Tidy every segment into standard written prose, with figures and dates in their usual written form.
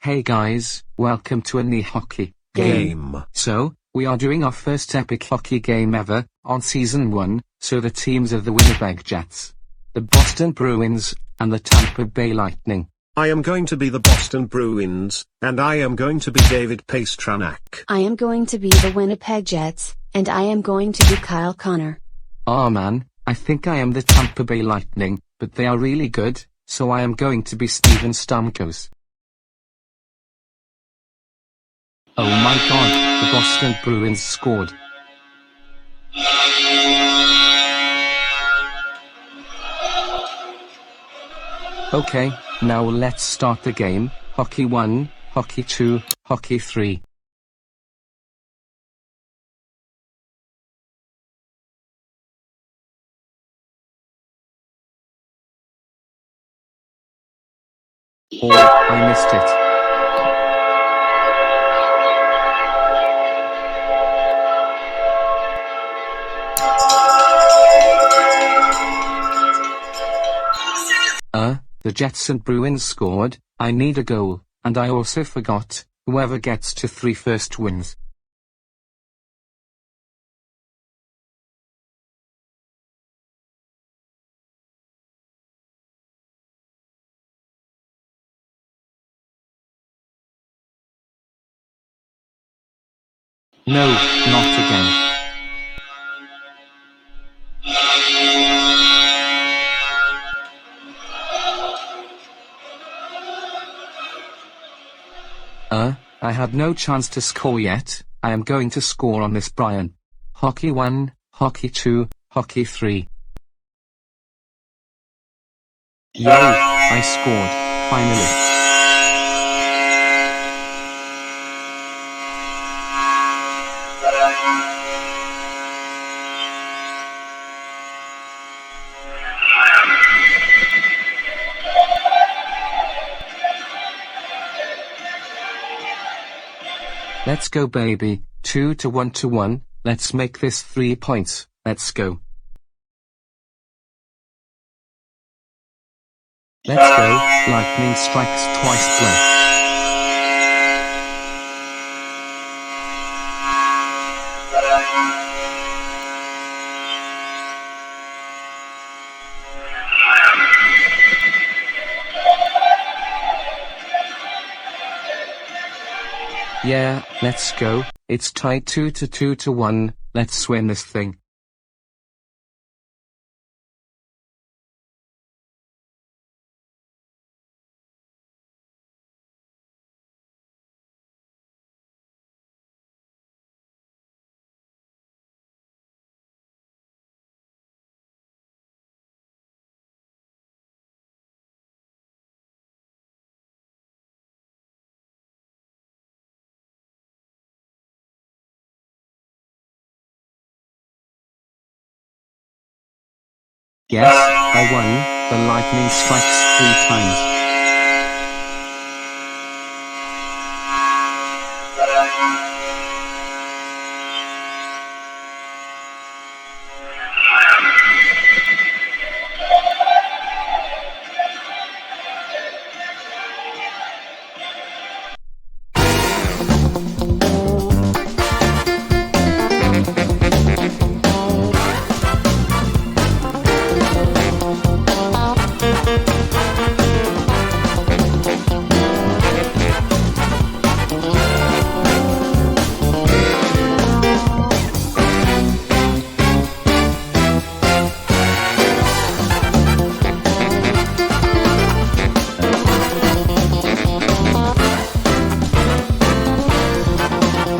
Hey guys, welcome to a new hockey game. So, we are doing our first epic hockey game ever, on Season 1, so the teams are the Winnipeg Jets, the Boston Bruins, and the Tampa Bay Lightning. I am going to be the Boston Bruins, and I am going to be David Pastrnak. I am going to be the Winnipeg Jets, and I am going to be Kyle Connor. Ah man, I think I am the Tampa Bay Lightning, but they are really good, so I am going to be Steven Stamkos. Oh my god, the Boston Bruins scored. Okay, now let's start the game. Hockey 1, Hockey 2, Hockey 3. Oh, I missed it. The Jets and Bruins scored. I need a goal, and I also forgot, whoever gets to 3 first wins. No, not again. I had no chance to score yet. I am going to score on this, Brian. Hockey 1, Hockey 2, Hockey 3. Yay, I scored, finally. Let's go baby, 2 to 1 to 1, let's make this 3 points, let's go. Let's go, lightning strikes twice blow. Yeah, let's go, it's tied 2 to 2 to 1, let's win this thing. Yes, I won, the lightning strikes 3 times.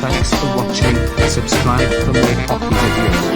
Thanks for watching, subscribe for more hockey videos.